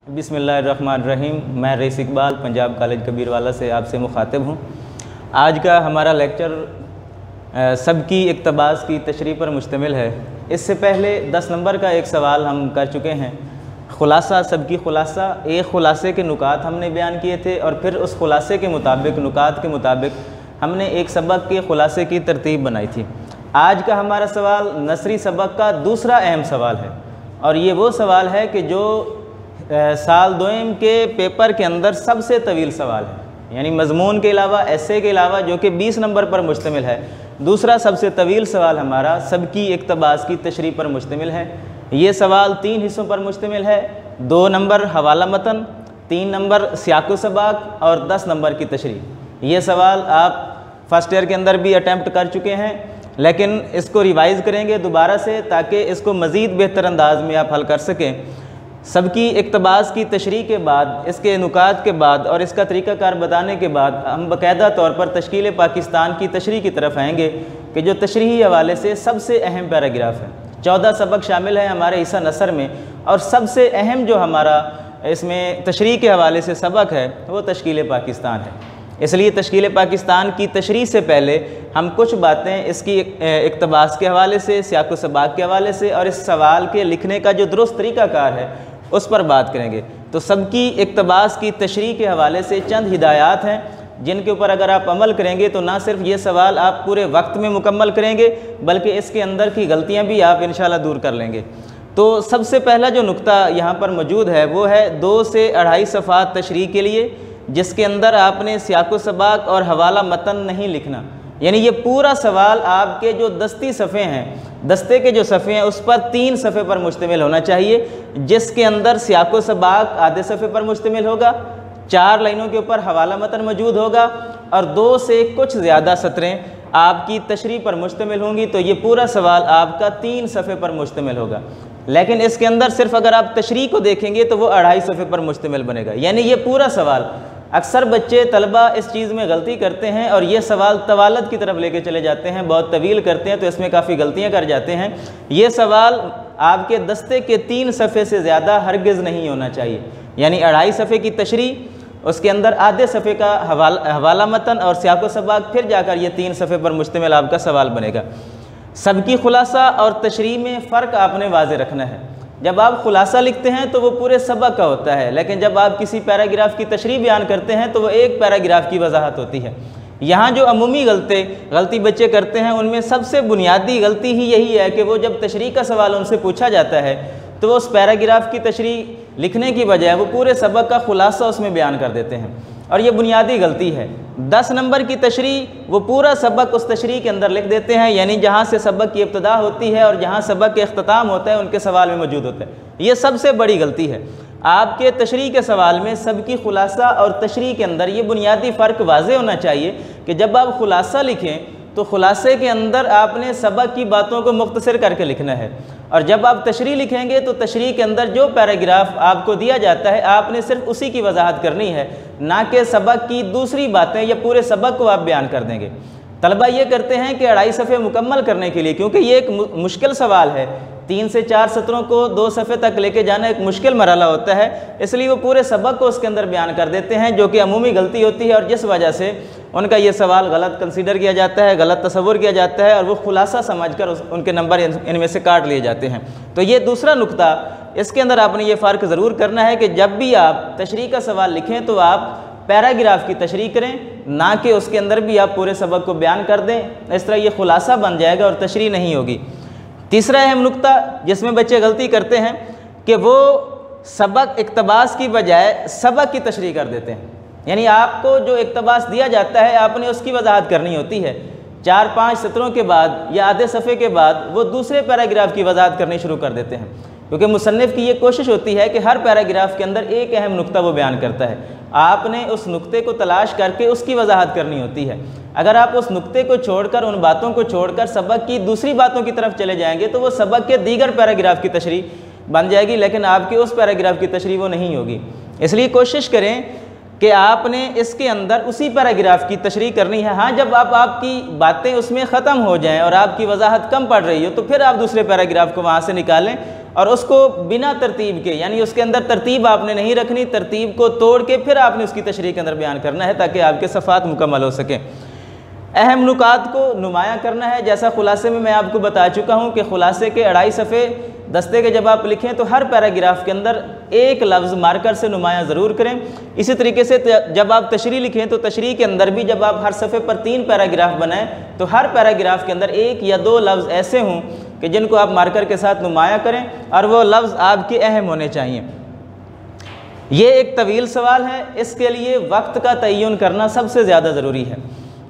बिस्मिल्लाहिर्रहमानिर्रहीम। मैं rice Iqbal Punjab college Kabirwala से आपसे मुखातिब हूँ। आज का हमारा लेक्चर सबकी इक़्तिबास की तशरीह पर मुश्तमिल है। इससे पहले 10 नंबर का एक सवाल हम कर चुके हैं, ख़ुलासा सबकी ख़ुलासा। एक ख़ुलासे के नुकात हमने बयान किए थे और फिर उस ख़ुलासे के मुताबिक नुकात के मुताबिक हमने एक सबक के ख़ुलासे की तरतीब बनाई थी। आज का हमारा सवाल नसरी सबक का दूसरा अहम सवाल है और ये वो सवाल है कि जो साल दोयम के पेपर के अंदर सबसे तवील सवाल है, यानी मज़मून के अलावा एसे के अलावा जो कि 20 नंबर पर मुश्तमिल है। दूसरा सबसे तवील सवाल हमारा सबकी इक़्तिबास की तशरीह पर मुश्तमिल है। ये सवाल 3 हिस्सों पर मुश्तमिल है। 2 नंबर हवाला मतन, 3 नंबर सियाक़ो सबाक और 10 नंबर की तशरीह। ये सवाल आप फर्स्ट ईयर के अंदर भी अटैम्प्ट कर चुके हैं, लेकिन इसको रिवाइज़ करेंगे दोबारा से ताकि इसको मज़ीद बेहतर अंदाज में आप हल कर सकें। सबकी इक़्तिबास की तशरीह के बाद, इसके नुकात के बाद और इसका तरीक़ाकार बताने के बाद हम बाकायदा तौर पर तश्कील पाकिस्तान की तशरीह की तरफ आएंगे कि जो तशरीही हवाले से सबसे अहम पैराग्राफ है। 14 सबक शामिल है हमारे हिस्सा नसर में और सबसे अहम जो हमारा इसमें तशरीह के हवाले से सबक है वो तश्कील पाकिस्तान है। इसलिए तश्कील पाकिस्तान की तशरीह से पहले हम कुछ बातें इसकी इक़्तिबास के हवाले से, सियाक़ो सबाक के हवाले से और इस सवाल के लिखने का जो दुरुस्त तरीक़ाकार है उस पर बात करेंगे। तो सबकी इक़्तिबास की तशरीह के हवाले से चंद हिदायत हैं जिनके ऊपर अगर आप अमल करेंगे तो ना सिर्फ ये सवाल आप पूरे वक्त में मुकम्मल करेंगे बल्कि इसके अंदर की गलतियाँ भी आप इंशाअल्लाह दूर कर लेंगे। तो सबसे पहला जो नुक्ता यहाँ पर मौजूद है वो है 2 से 2.5 सफ़ात तशरीह के लिए, जिसके अंदर आपने सियाक़ो सबाक और हवाला मतन नहीं लिखना। यानी ये पूरा सवाल आपके जो दस्ती सफ़े हैं, दस्ते के जो सफ़े हैं उस पर 3 सफ़े पर मुश्तमिल होना चाहिए, जिसके अंदर सियाक़ो सबाक आधे सफ़े पर मुश्तमिल होगा, 4 लाइनों के ऊपर हवाला मतन मौजूद होगा और 2 से कुछ ज़्यादा सतरें आपकी तशरीह पर मुश्तमिल होंगी। तो ये पूरा सवाल आपका 3 सफ़े पर मुश्तमिल होगा। लेकिन इसके अंदर सिर्फ अगर आप तशरीह को देखेंगे तो वो 2.5 सफ़े पर मुश्तमिल बनेगा। यानी ये पूरा सवाल, अक्सर बच्चे तलबा इस चीज़ में गलती करते हैं और ये सवाल तवालत की तरफ लेके चले जाते हैं, बहुत तवील करते हैं तो इसमें काफ़ी गलतियां कर जाते हैं। ये सवाल आपके दस्ते के 3 सफ़े से ज़्यादा हरगिज़ नहीं होना चाहिए। यानी 2.5 सफ़े की तशरीह, उसके अंदर आधे सफ़े का हवाला मतन और सियाक़ो सबाक, फिर जाकर ये 3 सफ़े पर मुश्तमिल आपका सवाल बनेगा। सबकी ख़ुलासा और तशरीह में फ़र्क आपने वाज़े रखना है। जब आप ख़ुलासा लिखते हैं तो वो पूरे सबक का होता है, लेकिन जब आप किसी पैराग्राफ की तशरीह बयान करते हैं तो वो एक पैराग्राफ की वजाहत होती है। यहाँ जो अमूमी गलती बच्चे करते हैं उनमें सबसे बुनियादी गलती ही यही है कि वो जब तशरीह का सवाल उनसे पूछा जाता है तो वो उस पैराग्राफ की तशरीह लिखने की बजाय वो पूरे सबक का ख़ुलासा उसमें बयान कर देते हैं और ये बुनियादी गलती है। 10 नंबर की तशरीह वो पूरा सबक उस तशरीह के अंदर लिख देते हैं, यानी जहाँ से सबक की इब्तिदा होती है और जहाँ सबक के अख्ताम होता है उनके सवाल में मौजूद होता है। ये सबसे बड़ी गलती है। आपके तशरीह के सवाल में सबकी ख़ुलासा और तशरीह के अंदर ये बुनियादी फ़र्क वाज़े होना चाहिए कि जब आप ख़ुलासा लिखें तो ख़ुलासे के अंदर आपने सबक की बातों को मुख्तसर करके लिखना है और जब आप तशरीह लिखेंगे तो तशरीह के अंदर जो पैराग्राफ आपको दिया जाता है आपने सिर्फ उसी की वजाहत करनी है, ना कि सबक की दूसरी बातें या पूरे सबक को आप बयान कर देंगे। तलबा ये करते हैं कि 2.5 सफ़े मुकम्मल करने के लिए, क्योंकि ये एक मुश्किल सवाल है, 3 से 4 सत्रों को 2 सफ़े तक लेके जाना एक मुश्किल मरहला होता है, इसलिए वो पूरे सबक को उसके अंदर बयान कर देते हैं, जो कि अमूमी गलती होती है और जिस वजह से उनका ये सवाल गलत कंसीडर किया जाता है, गलत तसव्वुर किया जाता है और वो ख़ुलासा समझकर उनके नंबर इनमें से काट लिए जाते हैं। तो ये दूसरा नुक्ता, इसके अंदर आपने ये फ़र्क ज़रूर करना है कि जब भी आप तशरीह का सवाल लिखें तो आप पैराग्राफ की तशरीह करें, ना कि उसके अंदर भी आप पूरे सबक को बयान कर दें। इस तरह ये ख़ुलासा बन जाएगा और तशरीह नहीं होगी। तीसरा अहम नुक्ता जिसमें बच्चे गलती करते हैं कि वो सबक इक़्तिबास की बजाय सबक की तशरीह कर देते हैं। यानी आपको जो इक़्तिबास दिया जाता है आपने उसकी वजाहत करनी होती है, 4-5 सत्रों के बाद या आधे सफ़े के बाद वो दूसरे पैराग्राफ की वजाहत करनी शुरू कर देते हैं, क्योंकि मुसन्निफ़ की ये कोशिश होती है कि हर पैराग्राफ के अंदर एक अहम नुक्ता वो बयान करता है, आपने उस नुक्ते को तलाश करके उसकी वजाहत करनी होती है। अगर आप उस नुक्ते को छोड़कर, उन बातों को छोड़कर सबक की दूसरी बातों की तरफ चले जाएंगे तो वो सबक के दीगर पैराग्राफ की तशरीह बन जाएगी, लेकिन आपकी उस पैराग्राफ की तशरीह वो नहीं होगी। इसलिए कोशिश करें कि आपने इसके अंदर उसी पैराग्राफ की तशरीह करनी है। हाँ, जब आपकी बातें उसमें ख़त्म हो जाएं और आपकी वजाहत कम पड़ रही हो तो फिर आप दूसरे पैराग्राफ को वहाँ से निकालें और उसको बिना तरतीब के, यानी उसके अंदर तरतीब आपने नहीं रखनी, तरतीब को तोड़ के फिर आपने उसकी तशरीह के अंदर बयान करना है ताकि आपके सफ़ात मुकम्मल हो सकें। अहम नुकात को नुमाया करना है। जैसा ख़ुलासे में मैं आपको बता चुका हूँ कि ख़ुलासे के 2.5 सफ़े दस्ते के जब आप लिखें तो हर पैराग्राफ के अंदर एक लफ्ज़ मार्कर से नुमाया ज़रूर करें। इसी तरीके से जब आप तशरीह लिखें तो तशरीह के अंदर भी जब आप हर सफ़े पर 3 पैराग्राफ बनाएं तो हर पैराग्राफ के अंदर 1 या 2 लफ्ज़ ऐसे हों कि जिनको आप मार्कर के साथ नुमाया करें और वो लफ्ज़ आपके अहम होने चाहिए। ये एक तवील सवाल है, इसके लिए वक्त का तय्युन करना सबसे ज़्यादा ज़रूरी है।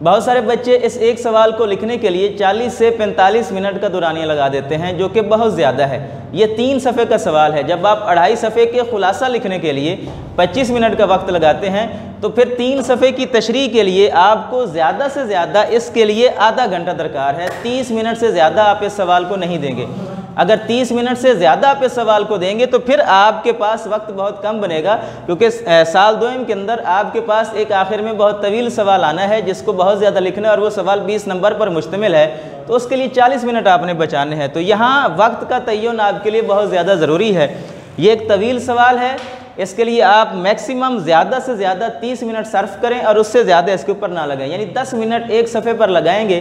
बहुत सारे बच्चे इस एक सवाल को लिखने के लिए 40 से 45 मिनट का दुरानिया लगा देते हैं, जो कि बहुत ज़्यादा है। ये 3 सफ़े का सवाल है। जब आप 2.5 सफ़े के ख़ुलासा लिखने के लिए 25 मिनट का वक्त लगाते हैं तो फिर 3 सफ़े की तशरीह के लिए आपको ज़्यादा से ज़्यादा इसके लिए आधा घंटा दरकार है। 30 मिनट से ज़्यादा आप इस सवाल को नहीं देंगे। अगर 30 मिनट से ज़्यादा आप इस सवाल को देंगे तो फिर आपके पास वक्त बहुत कम बनेगा, क्योंकि साल दोम के अंदर आपके पास एक आखिर में बहुत तवील सवाल आना है जिसको बहुत ज़्यादा लिखना है और वो सवाल 20 नंबर पर मुश्तमिल है, तो उसके लिए 40 मिनट आपने बचाने हैं। तो यहाँ वक्त का तय्युन आपके लिए बहुत ज़्यादा ज़रूरी है। ये एक तवील सवाल है, इसके लिए आप मैक्सिमम ज़्यादा से ज़्यादा 30 मिनट सर्फ करें और उससे ज़्यादा इसके ऊपर ना लगाएं। यानी 10 मिनट एक सफ़े पर लगाएंगे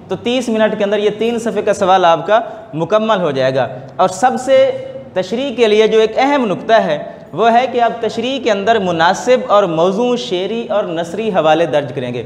तो 30 मिनट के अंदर ये 3 सफ़े का सवाल आपका मुकम्मल हो जाएगा। और सबसे तशरीह के लिए जो एक अहम नुक्ता है वो है कि आप तशरीह के अंदर मुनासिब और मौजू शेरी और नसरी हवाले दर्ज करेंगे।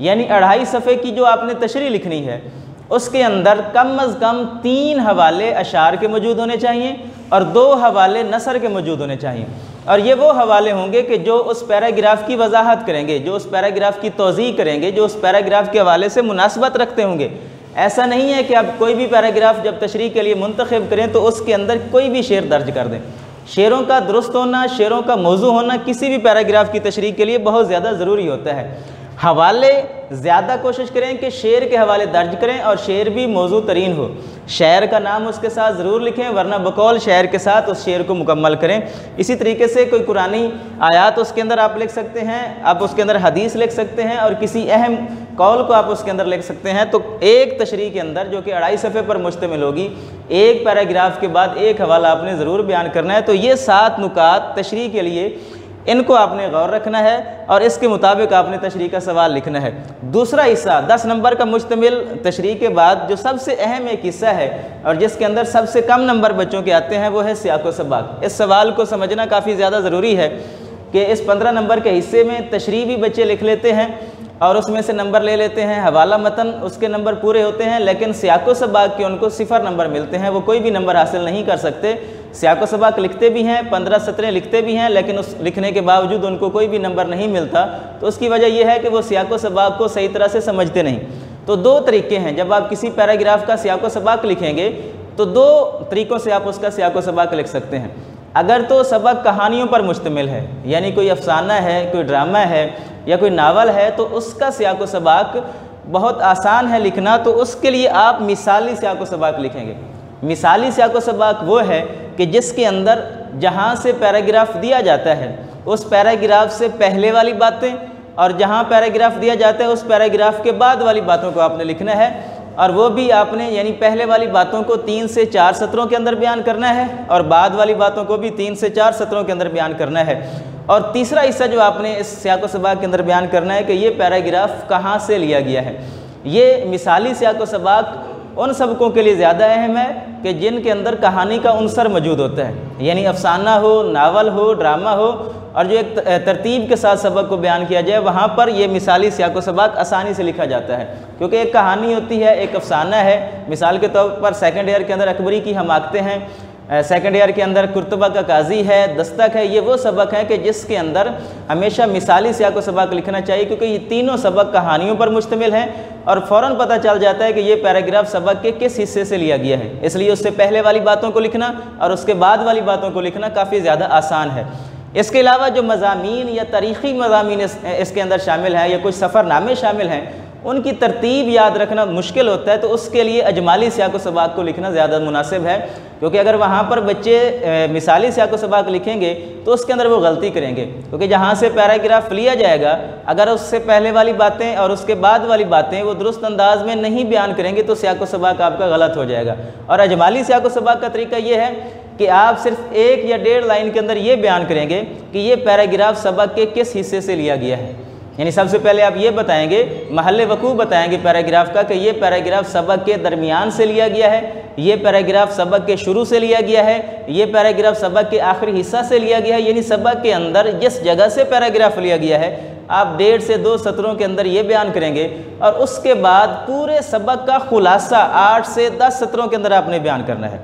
यानी 2.5 सफ़े की जो आपने तशरीह लिखनी है उसके अंदर कम अज़ कम 3 हवाले अशार के मौजूद होने चाहिए और 2 हवाले नसर के मौजूद होने चाहिए। और ये वो हवाले होंगे कि जो उस पैराग्राफ की वजाहत करेंगे, जो उस पैराग्राफ की तौज़ीह करेंगे, जो उस पैराग्राफ के हवाले से मुनासबत रखते होंगे। ऐसा नहीं है कि आप कोई भी पैराग्राफ जब तशरीह के लिए मुंतखब करें तो उसके अंदर कोई भी शेर दर्ज कर दें। शेरों का दुरुस्त होना, शेरों का मौजू होना किसी भी पैराग्राफ की तशरीह के लिए बहुत ज़्यादा ज़रूरी होता है। हवाले ज़्यादा कोशिश करें कि शेर के हवाले दर्ज करें और शेर भी मौजू तरीन हो। शायर का नाम उसके साथ ज़रूर लिखें, वरना बकौल शायर के साथ उस शेर को मुकम्मल करें। इसी तरीके से कोई कुरानी आयात उसके अंदर आप लिख सकते हैं, आप उसके अंदर हदीस लिख सकते हैं और किसी अहम कौल को आप उसके अंदर लिख सकते हैं। तो एक तशरीह के अंदर जो कि 2.5 सफ़े पर मुश्तमिल होगी, एक पैराग्राफ के बाद एक हवाला आपने ज़रूर बयान करना है। तो ये 7 नुकात तशरीह के लिए, इनको आपने गौर रखना है और इसके मुताबिक आपने तशरीह का सवाल लिखना है। दूसरा हिस्सा 10 नंबर का मुश्तमिल तशरीह के बाद जो सबसे अहम एक हिस्सा है और जिसके अंदर सबसे कम नंबर बच्चों के आते हैं वो है सियाक़ व सबाक़। इस सवाल को समझना काफ़ी ज़्यादा ज़रूरी है कि इस 15 नंबर के हिस्से में तशरीह भी बच्चे लिख लेते हैं और उसमें से नंबर ले लेते हैं, हवाला मतन उसके नंबर पूरे होते हैं, लेकिन सियाक़ व सबाक़ के उनको 0 नंबर मिलते हैं। वो कोई भी नंबर हासिल नहीं कर सकते। सियाक़ व सबाक़ लिखते भी हैं, 15-17 लिखते भी हैं, लेकिन उस लिखने के बावजूद उनको कोई भी नंबर नहीं मिलता। तो उसकी वजह यह है कि वो सियाक़ व सबाक़ को सही तरह से समझते नहीं। तो 2 तरीके हैं, जब आप किसी पैराग्राफ का सियाक़ व सबाक़ लिखेंगे तो 2 तरीक़ों से आप उसका सियाक़ व सबाक़ लिख सकते हैं। अगर तो सबक कहानियों पर मुश्तमिल है, यानी कोई अफसाना है, कोई ड्रामा है या कोई नावल है, तो उसका सियाक़ व सबाक़ बहुत आसान है लिखना। तो उसके लिए आप मिसाली सियाक़ व सबाक़ लिखेंगे। मिसाली सियाक़ व सबाक़ वो है कि जिसके अंदर जहाँ से पैराग्राफ दिया जाता है उस पैराग्राफ से पहले वाली बातें और जहाँ पैराग्राफ दिया जाता है उस पैराग्राफ के बाद वाली बातों को आपने लिखना है। और वो भी आपने यानी पहले वाली बातों को 3 से 4 सत्रों के अंदर बयान करना है और बाद वाली बातों को भी 3 से 4 सत्रों के अंदर बयान करना है। और तीसरा हिस्सा जो आपने इस सियाक़ व सबाक़ के अंदर बयान करना है कि ये पैराग्राफ कहाँ से लिया गया है। ये मिसाली सियाक़ व सबाक़ उन सबकों के लिए ज़्यादा अहम है कि जिनके अंदर कहानी का उनसर मौजूद होता है, यानी अफसाना हो, नावल हो, ड्रामा हो और जो एक तरतीब के साथ सबक को बयान किया जाए, वहाँ पर ये मिसाली सियाक़ व सबाक़ आसानी से लिखा जाता है। क्योंकि एक कहानी होती है, एक अफसाना है। मिसाल के तौर पर 2nd ईयर के अंदर अकबरी की हमाकतें हैं, 2nd ईयर के अंदर कुर्तबा का काजी है, दस्तक है। ये वो सबक है कि जिसके अंदर हमेशा मिसाली सियाक़ व सबाक़ लिखना चाहिए, क्योंकि ये तीनों सबक कहानियों पर मुश्तमिल हैं और फ़ौरन पता चल जाता है कि ये पैराग्राफ सबक के किस हिस्से से लिया गया है। इसलिए उससे पहले वाली बातों को लिखना और उसके बाद वाली बातों को लिखना काफ़ी ज़्यादा आसान है। इसके अलावा जो मज़ामीन या तारीख़ी मज़ामीन इसके अंदर शामिल हैं या कुछ सफ़रनामे शामिल हैं, उनकी तरतीब याद रखना मुश्किल होता है, तो उसके लिए अजमाली सियाक़ व सबाक़ को लिखना ज़्यादा मुनासिब है, क्योंकि अगर वहाँ पर बच्चे मिसाली सियाक़ व सबाक़ लिखेंगे तो उसके अंदर वो गलती करेंगे, क्योंकि जहाँ से पैराग्राफ लिया जाएगा अगर उससे पहले वाली बातें और उसके बाद वाली बातें वो दुरुस्त अंदाज में नहीं बयान करेंगे तो सियाक़ व सबाक़ आपका गलत हो जाएगा। और अजमाली सियाक़ व सबाक़ का तरीका ये है कि आप सिर्फ 1 या 1.5 लाइन के अंदर ये बयान करेंगे कि ये पैराग्राफ सबक के किस हिस्से से लिया गया है। यानी सबसे पहले आप ये बताएंगे, महल वकूफ़ बताएंगे पैराग्राफ का कि ये पैराग्राफ सबक के दरमियान से लिया गया है, ये पैराग्राफ सबक के शुरू से लिया गया है, ये पैराग्राफ सबक के आखिरी हिस्सा से लिया गया है। यानी सबक के अंदर जिस जगह से पैराग्राफ लिया गया है आप 1.5 से 2 सत्रों के अंदर ये बयान करेंगे, और उसके बाद पूरे सबक का खुलासा 8 से 10 सत्रों के अंदर आपने बयान करना है।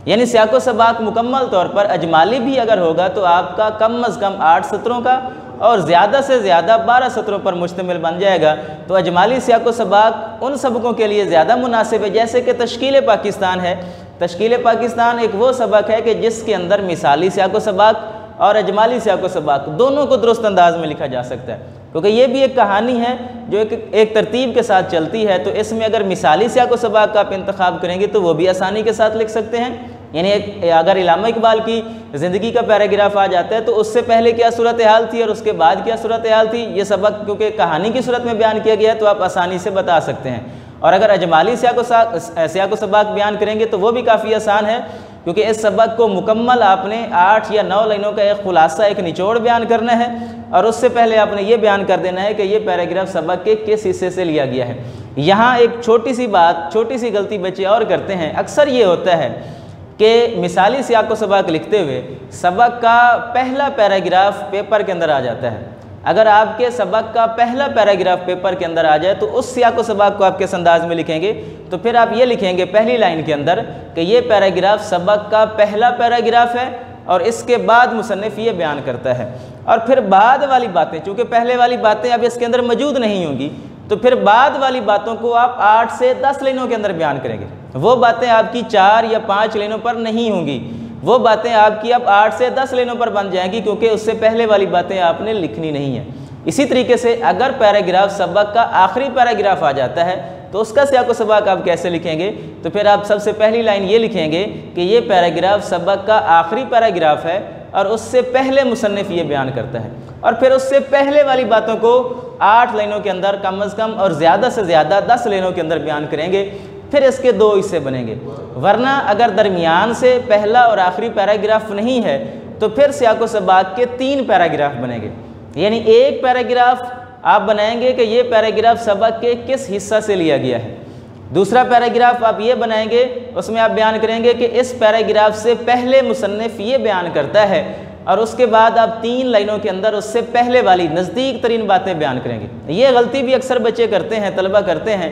यानी सियाक़ व सबाक़ मुकम्मल तौर पर अजमाली भी अगर होगा तो आपका कम अज़ कम 8 सत्रों का और ज़्यादा से ज़्यादा 12 सत्रों पर मुश्तमिल बन जाएगा। तो अजमाली सियाक़ व सबाक़ उन सबकों के लिए ज़्यादा मुनासिब है, जैसे कि तश्कील पाकिस्तान है। तश्कील पाकिस्तान एक वो सबक है कि जिसके अंदर मिसाली सियाक़ व सबाक़ और अजमाली सियाक़ व सबाक़ दोनों को दुरुस्त अंदाज में लिखा जा सकता है, क्योंकि ये भी एक कहानी है जो एक तरतीब के साथ चलती है। तो इसमें अगर मिसाली सियाक़ व सबाक़ का आप इंतखाब करेंगे तो वो भी आसानी के साथ लिख सकते हैं। यानी अगर इलामा इकबाल की ज़िंदगी का पैराग्राफ आ जाता है तो उससे पहले क्या सूरत हाल थी और उसके बाद क्या सूरत हाल थी, ये सबक क्योंकि कहानी की सूरत में बयान किया गया है तो आप आसानी से बता सकते हैं। और अगर अजमाली सियाक़ व सबाक़ बयान करेंगे तो वो भी काफ़ी आसान है, क्योंकि इस सबक को मुकम्मल आपने 8 या 9 लाइनों का एक खुलासा, एक निचोड़ बयान करना है, और उससे पहले आपने ये बयान कर देना है कि ये पैराग्राफ सबक के किस हिस्से से लिया गया है। यहाँ एक छोटी सी बात, छोटी सी गलती बच्चे और करते हैं। अक्सर ये होता है कि मिसाली सियाक़ व सबाक़ लिखते हुए सबक का पहला पैराग्राफ पेपर के अंदर आ जाता है। अगर आपके सबक का पहला पैराग्राफ पेपर के अंदर आ जाए तो उस सियाक़ व सबाक़ को आप किस अंदाज में लिखेंगे, तो फिर आप ये लिखेंगे पहली लाइन के अंदर कि ये पैराग्राफ सबक का पहला पैराग्राफ है और इसके बाद मुसन्निफ़ ये बयान करता है। और फिर बाद वाली बातें, चूँकि पहले वाली बातें अब इसके अंदर मौजूद नहीं होंगी, तो फिर बाद वाली बातों को आप 8 से 10 लाइनों के अंदर बयान करेंगे। वो बातें आपकी 4 या 5 लाइनों पर नहीं होंगी, वो बातें आपकी अब 8 से 10 लाइनों पर बन जाएंगी, क्योंकि उससे पहले वाली बातें आपने लिखनी नहीं है। इसी तरीके से अगर पैराग्राफ सबक का आखिरी पैराग्राफ आ जाता है तो उसका सियाक़ व सबाक़ आप कैसे लिखेंगे, तो फिर आप सबसे पहली लाइन ये लिखेंगे कि ये पैराग्राफ सबक का आखिरी पैराग्राफ है और उससे पहले मुसन्निफ़ ये बयान करता है, और फिर उससे पहले वाली बातों को 8 लाइनों के अंदर कम अज़ कम और ज़्यादा से ज़्यादा 10 लाइनों के अंदर बयान करेंगे। फिर इसके 2 हिस्से बनेंगे, वरना अगर दरमियान से पहला और आखिरी पैराग्राफ नहीं है तो फिर सियाक़ व सबाक़ के 3 पैराग्राफ बनेंगे। यानी एक पैराग्राफ आप बनाएंगे कि ये पैराग्राफ सबक के किस हिस्सा से लिया गया है, दूसरा पैराग्राफ आप ये बनाएंगे उसमें आप बयान करेंगे कि इस पैराग्राफ से पहले मुसन्निफ़ ये बयान करता है, और उसके बाद आप 3 लाइनों के अंदर उससे पहले वाली नज़दीक तरीन बातें बयान करेंगे। ये गलती भी अक्सर बच्चे करते हैं, तलबा करते हैं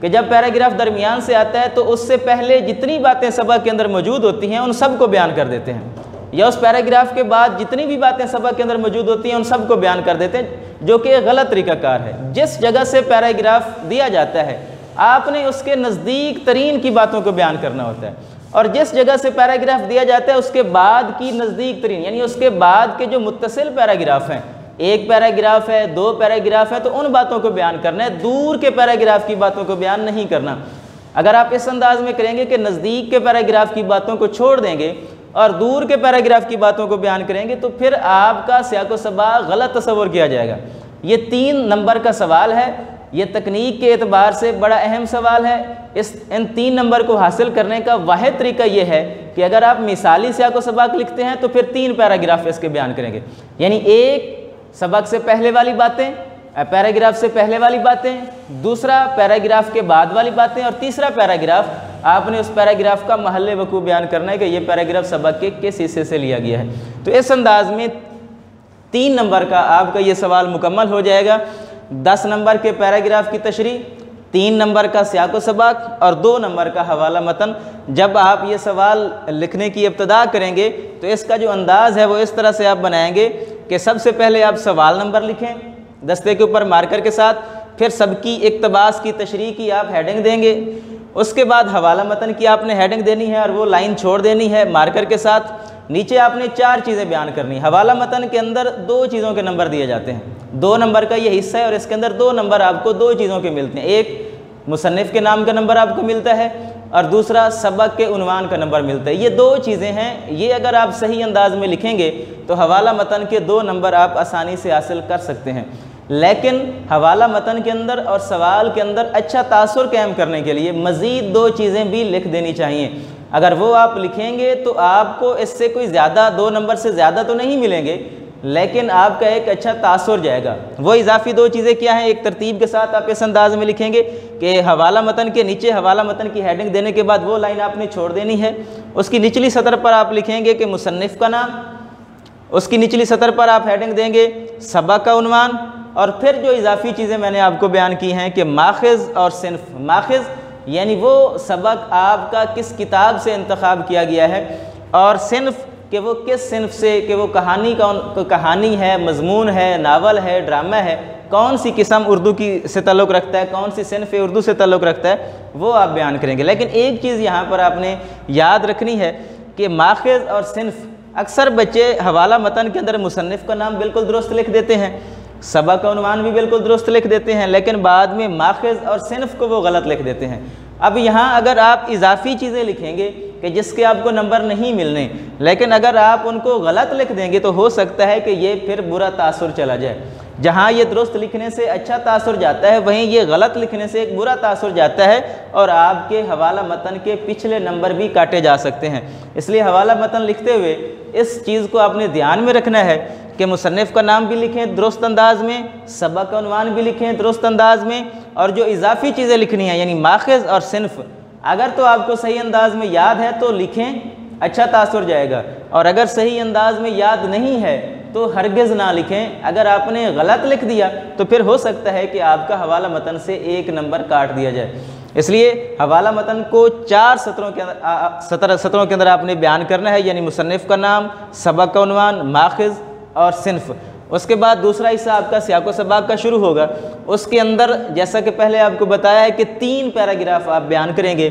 कि जब पैराग्राफ दरमियान से आता है तो उससे पहले जितनी बातें सबक के अंदर मौजूद होती हैं उन सब को बयान कर देते हैं, या उस पैराग्राफ के बाद जितनी भी बातें सबक के अंदर मौजूद होती हैं उन सब को बयान कर देते हैं, जो कि एक गलत तरीक़ाकार है। जिस जगह से पैराग्राफ दिया जाता है आपने उसके नज़दीक तरीन की बातों को बयान करना होता है, और जिस जगह से पैराग्राफ दिया जाता है उसके बाद की नज़दीक तरीन, यानी उसके बाद के जो मुत्तसिल पैराग्राफ हैं, 1 पैराग्राफ है, 2 पैराग्राफ है, तो उन बातों को बयान करना है, दूर के पैराग्राफ की बातों को बयान नहीं करना। अगर आप इस अंदाज में करेंगे कि नज़दीक के पैराग्राफ की बातों को छोड़ देंगे और दूर के पैराग्राफ की बातों को बयान करेंगे तो फिर आपका सियाक़ व सबाक़ गलत तस्वुर किया जाएगा। ये 3 नंबर का सवाल है, ये तकनीक के एतबार से बड़ा अहम सवाल है। इन 3 नंबर को हासिल करने का वाहिद तरीका ये है कि अगर आप मिसाली सियाक़ व सबाक़ लिखते हैं तो फिर 3 पैराग्राफ इसके बयान करेंगे, यानी एक सबक से पहले वाली बातें, पैराग्राफ से पहले वाली बातें, दूसरा पैराग्राफ के बाद वाली बातें, और तीसरा पैराग्राफ आपने उस पैराग्राफ का महल वकूफ़ बयान करना है कि ये पैराग्राफ सबक के किस हिस्से से लिया गया है। तो इस अंदाज में 3 नंबर का आपका ये सवाल मुकम्मल हो जाएगा। 10 नंबर के पैराग्राफ की तशरीह, 3 नंबर का सियाक़ व सबाक़ और 2 नंबर का हवाला मतन। जब आप ये सवाल लिखने की इब्तिदा करेंगे तो इसका जो अंदाज़ है वो इस तरह से आप बनाएंगे कि सबसे पहले आप सवाल नंबर लिखें दस्ते के ऊपर मार्कर के साथ, फिर सबकी इक़्तिबास की तशरीह की आप हेडिंग देंगे, उसके बाद हवाला मतन की आपने हेडिंग देनी है और वो लाइन छोड़ देनी है मार्कर के साथ, नीचे आपने 4 चीज़ें बयान करनी। हवाला मतन के अंदर 2 चीज़ों के नंबर दिए जाते हैं, 2 नंबर का ये हिस्सा है और इसके अंदर 2 नंबर आपको 2 चीज़ों के मिलते हैं। एक मुसन्निफ़ के नाम का नंबर आपको मिलता है और दूसरा सबक के उन्वान का नंबर मिलता है। ये 2 चीज़ें हैं, ये अगर आप सही अंदाज में लिखेंगे तो हवाला मतन के 2 नंबर आप आसानी से हासिल कर सकते हैं। लेकिन हवाला मतन के अंदर और सवाल के अंदर अच्छा तासुर कायम करने के लिए मज़ीद 2 चीज़ें भी लिख देनी चाहिए। अगर वो आप लिखेंगे तो आपको इससे कोई ज़्यादा 2 नंबर से ज़्यादा तो नहीं मिलेंगे, लेकिन आपका एक अच्छा तासुर जाएगा। वो इजाफी 2 चीज़ें क्या हैं? एक तरतीब के साथ आप इस अंदाज में लिखेंगे कि हवाला मतन के नीचे हवाला मतन की हेडिंग देने के बाद वो लाइन आपने छोड़ देनी है। उसकी निचली सतर पर आप लिखेंगे कि मुसन्निफ़ का नाम, उसकी निचली सतर पर आप हेडिंग देंगे सबक का उन्वान, और फिर जो इजाफी चीज़ें मैंने आपको बयान की हैं कि माखिज़ और सिन्फ़। माखिज़ यानी वो सबक आपका किस किताब से इंतखाब किया गया है, और सिन्फ़ कि वो किस सिन्फ़ से, कि वो कहानी है, मज़मून है, नावल है, ड्रामा है, कौन सी किस्म उर्दू की से ताल्लुक़ रखता है, कौन सी सिन्फ़ उर्दू से ताल्लुक़ रखता है, वो आप बयान करेंगे। लेकिन एक चीज़ यहाँ पर आपने याद रखनी है कि माखिज़ और सिन्फ़, अक्सर बच्चे हवाला मतन के अंदर मुसन्निफ़ का नाम बिल्कुल दुरुस्त लिख देते हैं, सबक का उन्वान भी बिल्कुल दुरुस्त लिख देते हैं, लेकिन बाद में माखिज़ और सिन्फ़ को वो गलत लिख देते हैं। अब यहाँ अगर आप इजाफी चीज़ें लिखेंगे कि जिसके आपको नंबर नहीं मिलने, लेकिन अगर आप उनको गलत लिख देंगे तो हो सकता है कि ये फिर बुरा तासुर चला जाए। जहाँ ये दुरुस्त लिखने से अच्छा तासुर जाता है, वहीं ये गलत लिखने से एक बुरा तासुर जाता है और आपके हवाला मतन के पिछले नंबर भी काटे जा सकते हैं। इसलिए हवाला मतन लिखते हुए इस चीज़ को आपने ध्यान में रखना है कि मुसन्निफ़ का नाम भी लिखें दुरुस्त अंदाज में, सबक का उन्वान भी लिखें दुरुस्त अंदाज में, और जो इजाफी चीज़ें लिखनी हैं यानी माखिज़ और सिन्फ़, अगर तो आपको सही अंदाज में याद है तो लिखें, अच्छा तासुर जाएगा, और अगर सही अंदाज में याद नहीं है तो हरगिज़ ना लिखें। अगर आपने गलत लिख दिया तो फिर हो सकता है कि आपका हवाला मतन से 1 नंबर काट दिया जाए। इसलिए हवाला मतन को 4 सतरों के अंदर सतरों के अंदर आपने बयान करना है, यानी मुसन्निफ़ का नाम, सबक का उन्वान, माखिज़ और सिन्फ़। उसके बाद दूसरा हिस्सा आपका सियाक़ो सबाक़ का शुरू होगा। उसके अंदर जैसा कि पहले आपको बताया है कि 3 पैराग्राफ आप बयान करेंगे।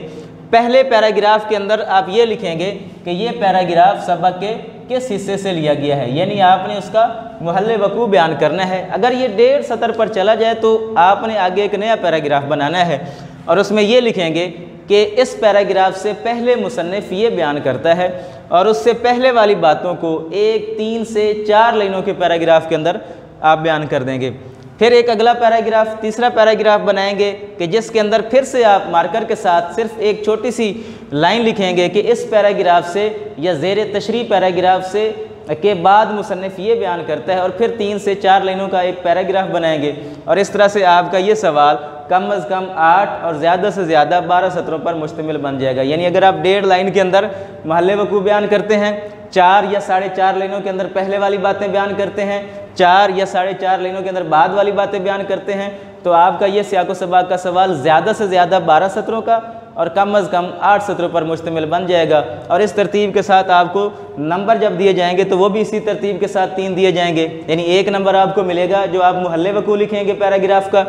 पहले पैराग्राफ के अंदर आप ये लिखेंगे कि ये पैराग्राफ सबक के किस हिस्से से लिया गया है, यानी आपने उसका महल्ले वकू बयान करना है। अगर ये 1.5 सतर पर चला जाए तो आपने आगे एक नया पैराग्राफ बनाना है और उसमें ये लिखेंगे कि इस पैराग्राफ से पहले मुसन्निफ़ ये बयान करता है, और उससे पहले वाली बातों को 1, 3 से 4 लाइनों के पैराग्राफ के अंदर आप बयान कर देंगे। फिर एक अगला पैराग्राफ, तीसरा पैराग्राफ बनाएंगे कि जिसके अंदर फिर से आप मार्कर के साथ सिर्फ एक छोटी सी लाइन लिखेंगे कि इस पैराग्राफ से या ज़ेर तशरीह पैराग्राफ से के बाद मुसन्निफ़ ये बयान करता है, और फिर 3 से 4 लाइनों का एक पैराग्राफ बनाएंगे। और इस तरह से आपका ये सवाल कम अज़ कम 8 और ज़्यादा से ज़्यादा 12 सत्रों पर मुश्तमिल बन जाएगा। यानी अगर आप 1.5 लाइन के अंदर महल्ले वकूफ़ बयान करते हैं, 4 या 4.5 लाइनों के अंदर पहले वाली बातें बयान करते हैं, 4 या 4.5 लाइनों के अंदर बाद वाली बातें बयान करते हैं, तो आपका ये सियाक़ो सबाक़ का सवाल ज़्यादा से ज़्यादा 12 सत्रों का और कम अज़ कम 8 सत्रों पर मुश्तमिल बन जाएगा। और इस तरतीब के साथ आपको नंबर जब दिए जाएंगे तो वो भी इसी तरतीब के साथ 3 दिए जाएंगे। यानी 1 नंबर आपको मिलेगा जो आप महल्ले वकू लिखेंगे पैराग्राफ का,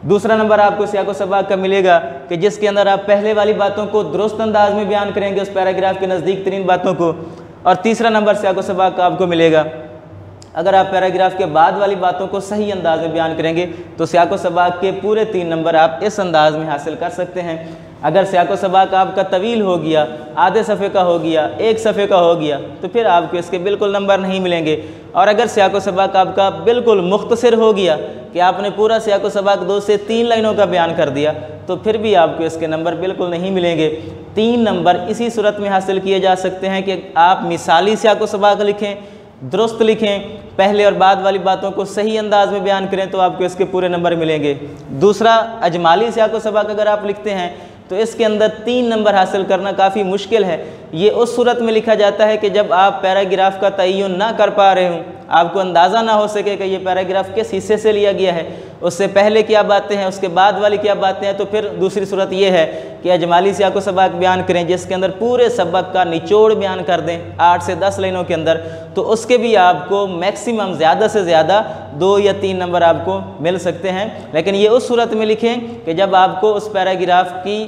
दूसरा नंबर आपको सियाक़ो सबाक़ का मिलेगा कि जिसके अंदर आप पहले वाली बातों को दुरुस्त अंदाज में बयान करेंगे, उस पैराग्राफ के नज़दीक तरीन बातों को, और तीसरा नंबर सियाक़ो सबाक़ का आपको मिलेगा अगर आप पैराग्राफ के बाद वाली बातों को सही अंदाज में बयान करेंगे तो सियाक़ो सबाक़ के पूरे 3 नंबर आप इस अंदाज में हासिल कर सकते हैं। अगर सियाक़ो सबाक़ आपका तवील हो गया, आधे सफ़े का हो गया, 1 सफ़े का हो गया, तो फिर आपको इसके बिल्कुल नंबर नहीं मिलेंगे। और अगर सियाक़ो सबाक़ आपका बिल्कुल मुख्तसर हो गया कि आपने पूरा सियाक़ो सबाक़ 2 से 3 लाइनों का बयान कर दिया, तो फिर भी आपको इसके नंबर बिल्कुल नहीं मिलेंगे। 3 नंबर इसी सूरत में हासिल किए जा सकते हैं कि आप मिसाली सियाक़ो सबाक़ लिखें, दुरुस्त लिखें, पहले और बाद वाली बातों को सही अंदाज में बयान करें, तो आपको इसके पूरे नंबर मिलेंगे। दूसरा, अजमाली सियाक़ो सबाक़ अगर आप लिखते हैं तो इसके अंदर 3 नंबर हासिल करना काफ़ी मुश्किल है। ये उस सूरत में लिखा जाता है कि जब आप पैराग्राफ का तय्युन ना कर पा रहे हों, आपको अंदाज़ा ना हो सके कि ये पैराग्राफ किस हिस्से से लिया गया है, उससे पहले क्या बातें हैं, उसके बाद वाली क्या बातें हैं, तो फिर दूसरी सूरत ये है कि अजमाली सियाक़ो सबाक़ बयान करें जिसके अंदर पूरे सबक का निचोड़ बयान कर दें 8 से 10 लाइनों के अंदर, तो उसके भी आपको मैक्सिमम ज़्यादा से ज़्यादा 2 या 3 नंबर आपको मिल सकते हैं। लेकिन ये उस सूरत में लिखें कि जब आपको उस पैराग्राफ की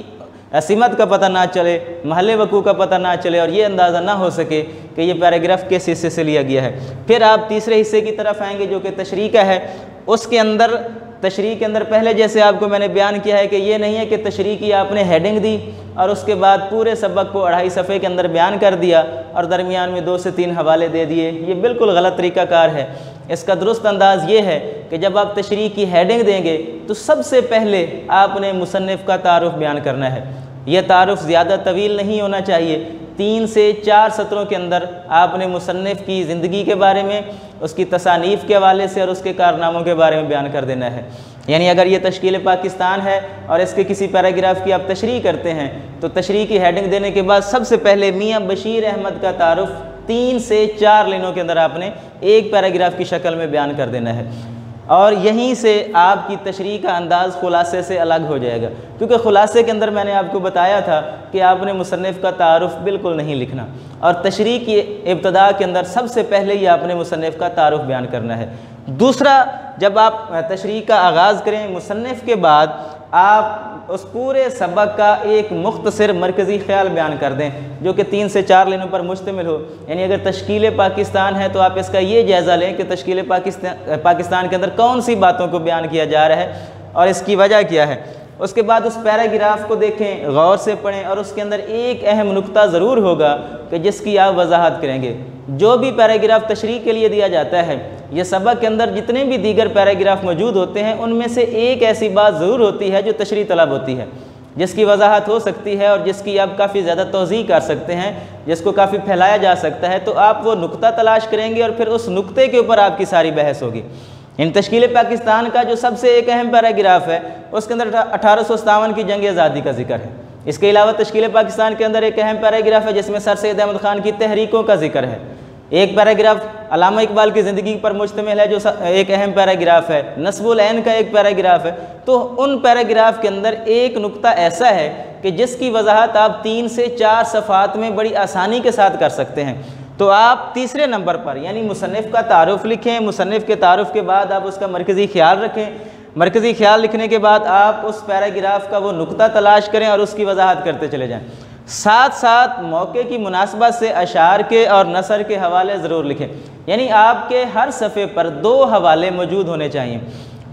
असीमत का पता ना चले, महल वकू का पता ना चले और ये अंदाज़ा ना हो सके कि ये पैराग्राफ किस हिस्से से लिया गया है। फिर आप तीसरे हिस्से की तरफ आएंगे जो कि तशरीह का है। उसके अंदर तशरीह के अंदर पहले जैसे आपको मैंने बयान किया है कि ये नहीं है कि तशरीह की आपने हेडिंग दी और उसके बाद पूरे सबक को 2.5 सफ़े के अंदर बयान कर दिया और दरमियान में 2 से 3 हवाले दे दिए। ये बिल्कुल गलत तरीक़ाकार है। इसका दुरुस्त अंदाज़ ये है कि जब आप तशरीह की हेडिंग देंगे तो सबसे पहले आपने मुसन्निफ़ का तारुफ़ बयान करना है। यह तारुफ़ ज़्यादा तवील नहीं होना चाहिए। 3 से 4 सत्रों के अंदर आपने मुसन्निफ़ की ज़िंदगी के बारे में, उसकी तसानीफ़ के हवाले से और उसके कारनामों के बारे में बयान कर देना है। यानी अगर ये तश्कील पाकिस्तान है और इसके किसी पैराग्राफ की आप तशरीह करते हैं तो तशरीह की हेडिंग देने के बाद सबसे पहले मियाँ बशीर अहमद का तारुफ़ 3 से 4 लाइनों के अंदर आपने एक पैराग्राफ की शक्ल में बयान कर देना है और यहीं से आपकी तशरीह का अंदाज़ खुलासे से अलग हो जाएगा। क्योंकि खुलासे के अंदर मैंने आपको बताया था कि आपने मुसन्निफ़ का तारुफ़ बिल्कुल नहीं लिखना और तशरीह की इब्तदा के अंदर सबसे पहले ही आपने मुसन्निफ़ का तारुफ़ बयान करना है। दूसरा, जब आप तशरीह का आगाज़ करें मुसन्निफ़ के बाद आप उस पूरे सबक का एक मुख्तसर मरकज़ी ख्याल बयान कर दें जो कि 3 से 4 लाइनों पर मुश्तमिल हो। यानी अगर तश्कील पाकिस्तान है तो आप इसका ये जायज़ा लें कि तश्कील पाकिस्तान के अंदर कौन सी बातों को बयान किया जा रहा है और इसकी वजह क्या है। उसके बाद उस पैराग्राफ को देखें, गौर से पढ़ें और उसके अंदर एक अहम नुक्ता ज़रूर होगा कि जिसकी आप वजाहत करेंगे। जो भी पैराग्राफ तशरीह के लिए दिया जाता है, ये सबक के अंदर जितने भी दीगर पैराग्राफ मौजूद होते हैं उनमें से एक ऐसी बात ज़रूर होती है जो तशरीह तलब होती है, जिसकी वजाहत हो सकती है और जिसकी आप काफ़ी ज़्यादा तौज़ीह कर सकते हैं, जिसको काफ़ी फैलाया जा सकता है। तो आप वो नुक्ता तलाश करेंगे और फिर उस नुक्ते के ऊपर आपकी सारी बहस होगी। इन तश्कील पाकिस्तान का जो सबसे एक अहम पैराग्राफ है उसके अंदर 1857 की जंग आज़ादी का जिक्र है। इसके अलावा तश्कील पाकिस्तान के अंदर एक अहम पैराग्राफ है जिसमें सर सैयद अहमद ख़ान की तहरीकों का जिक्र है। एक पैराग्राफ अल्लामा इकबाल की ज़िंदगी पर मुश्तमिल है जो एक अहम पैराग्राफ है। नस्बुल ऐन का एक पैराग्राफ है। तो उन पैराग्राफ के अंदर एक नुक्ता ऐसा है कि जिसकी वजाहत आप 3 से 4 सफ़ात में बड़ी आसानी के साथ कर सकते हैं। तो आप तीसरे नंबर पर यानी मुसन्निफ़ का तारुफ़ लिखें। मुसन्निफ़ के तारुफ़ के बाद आप उसका मरकज़ी ख्याल रखें। मरकज़ी ख्याल लिखने के बाद आप उस पैराग्राफ का वो नुक्ता तलाश करें और उसकी वजाहत करते चले जाएँ। साथ साथ मौके की मुनासबत से अशार के और नसर के हवाले ज़रूर लिखें। यानी आपके हर सफ़े पर 2 हवाले मौजूद होने चाहिए,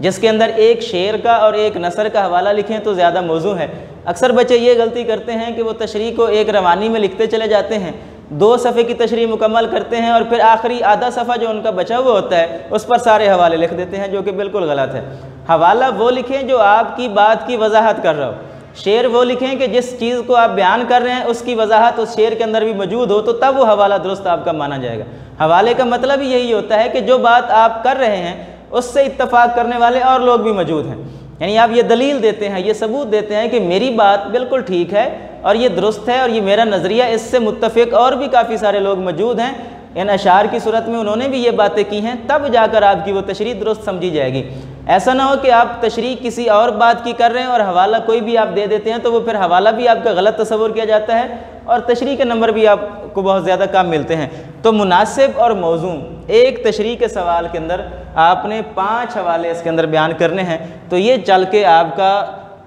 जिसके अंदर एक शेर का और एक नसर का हवाला लिखें तो ज़्यादा मौजू है। अक्सर बच्चे ये गलती करते हैं कि वो तशरीह को एक रवानी में लिखते चले जाते हैं, 2 सफ़े की तशरीह मुकम्मल करते हैं और फिर आखिरी आधा सफ़ा जो उनका बचा हुआ होता है उस पर सारे हवाले लिख देते हैं, जो कि बिल्कुल गलत है। हवाला वो लिखें जो आपकी बात की वजाहत कर रहा हो। शेर वो लिखें कि जिस चीज़ को आप बयान कर रहे हैं उसकी वजाहत उस शेर के अंदर भी मौजूद हो, तो तब वो हवाला दुरुस्त आपका माना जाएगा। हवाले का मतलब ही यही होता है कि जो बात आप कर रहे हैं उससे इत्तफाक करने वाले और लोग भी मौजूद हैं। यानी आप ये दलील देते हैं, ये सबूत देते हैं कि मेरी बात बिल्कुल ठीक है और ये दुरुस्त है और ये मेरा नज़रिया, इससे मुत्तफ़िक और भी काफ़ी सारे लोग मौजूद हैं। इन अशार की सूरत में उन्होंने भी ये बातें की हैं, तब जाकर आपकी वो तशरीह दुरुस्त समझी जाएगी। ऐसा ना हो कि आप तशरीह किसी और बात की कर रहे हैं और हवाला कोई भी आप दे देते हैं, तो वो फिर हवाला भी आपका गलत तस्वुर किया जाता है और तशरीह के नंबर भी आपको बहुत ज़्यादा कम मिलते हैं। तो मुनासिब और मौजू एक तशरीह के सवाल के अंदर आपने 5 हवाले इसके अंदर बयान करने हैं, तो ये चल के आपका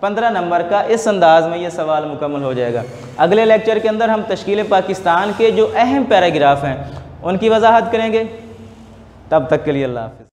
15 नंबर का इस अंदाज़ में ये सवाल मुकम्मल हो जाएगा। अगले लेक्चर के अंदर हम तश्कील पाकिस्तान के जो अहम पैराग्राफ हैं उनकी वजाहत करेंगे। तब तक के लिए अल्लाह हाफ़िज़।